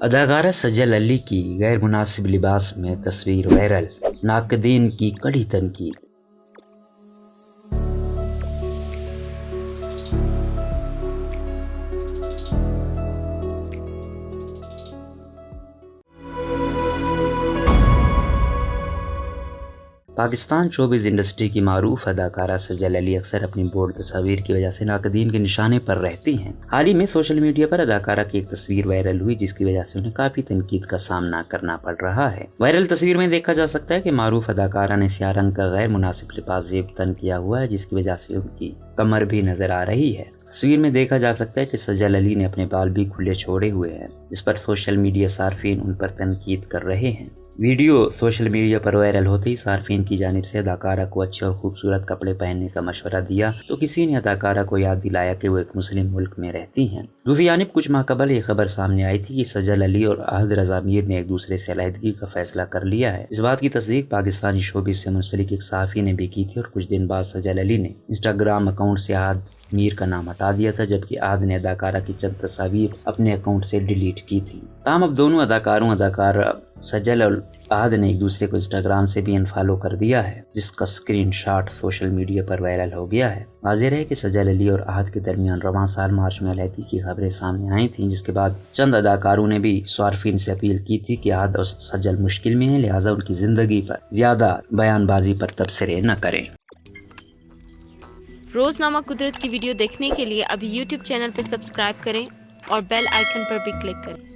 اداکارہ سجل علی کی غیر مناسب لباس میں تصویر وائرل، ناقدین کی کڑی تنقید۔ پاکستان شوبز انڈسٹری کی معروف اداکارہ سجل علی اکثر اپنی بولڈ تصاویر کی وجہ سے ناقدین کے نشانے پر رہتی ہیں۔ حال ہی میں سوشل میڈیا پر اداکارہ کی ایک تصویر وائرل ہوئی جس کی وجہ سے انہیں کافی تنقید کا سامنا کرنا پڑ رہا ہے۔ وائرل تصویر میں دیکھا جا سکتا ہے کہ معروف اداکارہ نے سیاہ رنگ کا غیر مناسب لباس زیب تن کیا ہوا ہے جس کی وجہ سے ان کی کمر بھی نظر آ رہی ہے۔ تصویر میں دیکھا جا سکتا ہے کہ سجل علی نے اپنے بال بھی کھلے چھوڑے ہوئے ہیں جس پر سوشل میڈیا صارفین ان پر تنقید کر رہے ہیں۔ ویڈیو سوشل میڈیا پر وائرل ہوتے ہی صارفین کی جانب سے اداکارہ کو اچھے اور خوبصورت کپڑے پہننے کا مشورہ دیا تو کسی نے اداکارہ کو یاد دلایا کہ وہ ایک مسلم ملک میں رہتی ہیں۔ دوسری جانب کچھ ماہ قبل یہ خبر سامنے آئی تھی کہ سجل علی اور احد رضا میر نے ایک دوسرے سے علیحدگی کا فیصلہ کر لیا ہے۔ اس بات کی تصدیق پاکستانی شوبز سے منسلک ایک صحافی نے بھی کی تھی اور کچھ دن بعد سجل علی نے انسٹاگرام اکاؤنٹ سے احد میر کا نام ہٹا دیا تھا جبکہ احد نے اداکارہ کی چند تصاویر اپنے اکاؤنٹ سے ڈیلیٹ کی تھی۔ تاہم اب دونوں اداکار سجل اور احد نے ایک دوسرے کو انسٹاگرام سے بھی انفالو کر دیا ہے جس کا اسکرین شاٹ سوشل میڈیا پر وائرل ہو گیا ہے۔ واضح ہے کہ سجل علی اور احد کے درمیان رواں سال مارچ میں علیحدگی کی خبریں سامنے آئی تھیں جس کے بعد چند اداکاروں نے بھی صارفین سے اپیل کی تھی کہ احد اور سجل مشکل میں ہیں لہٰذا ان کی زندگی پر زیادہ بیان بازی پر تبصرے نہ کریں۔ روزنامہ قدرت کی ویڈیو دیکھنے کے لیے ابھی یوٹیوب چینل پر سبسکرائب کریں اور بیل آئیکن پر بھی کلک کریں۔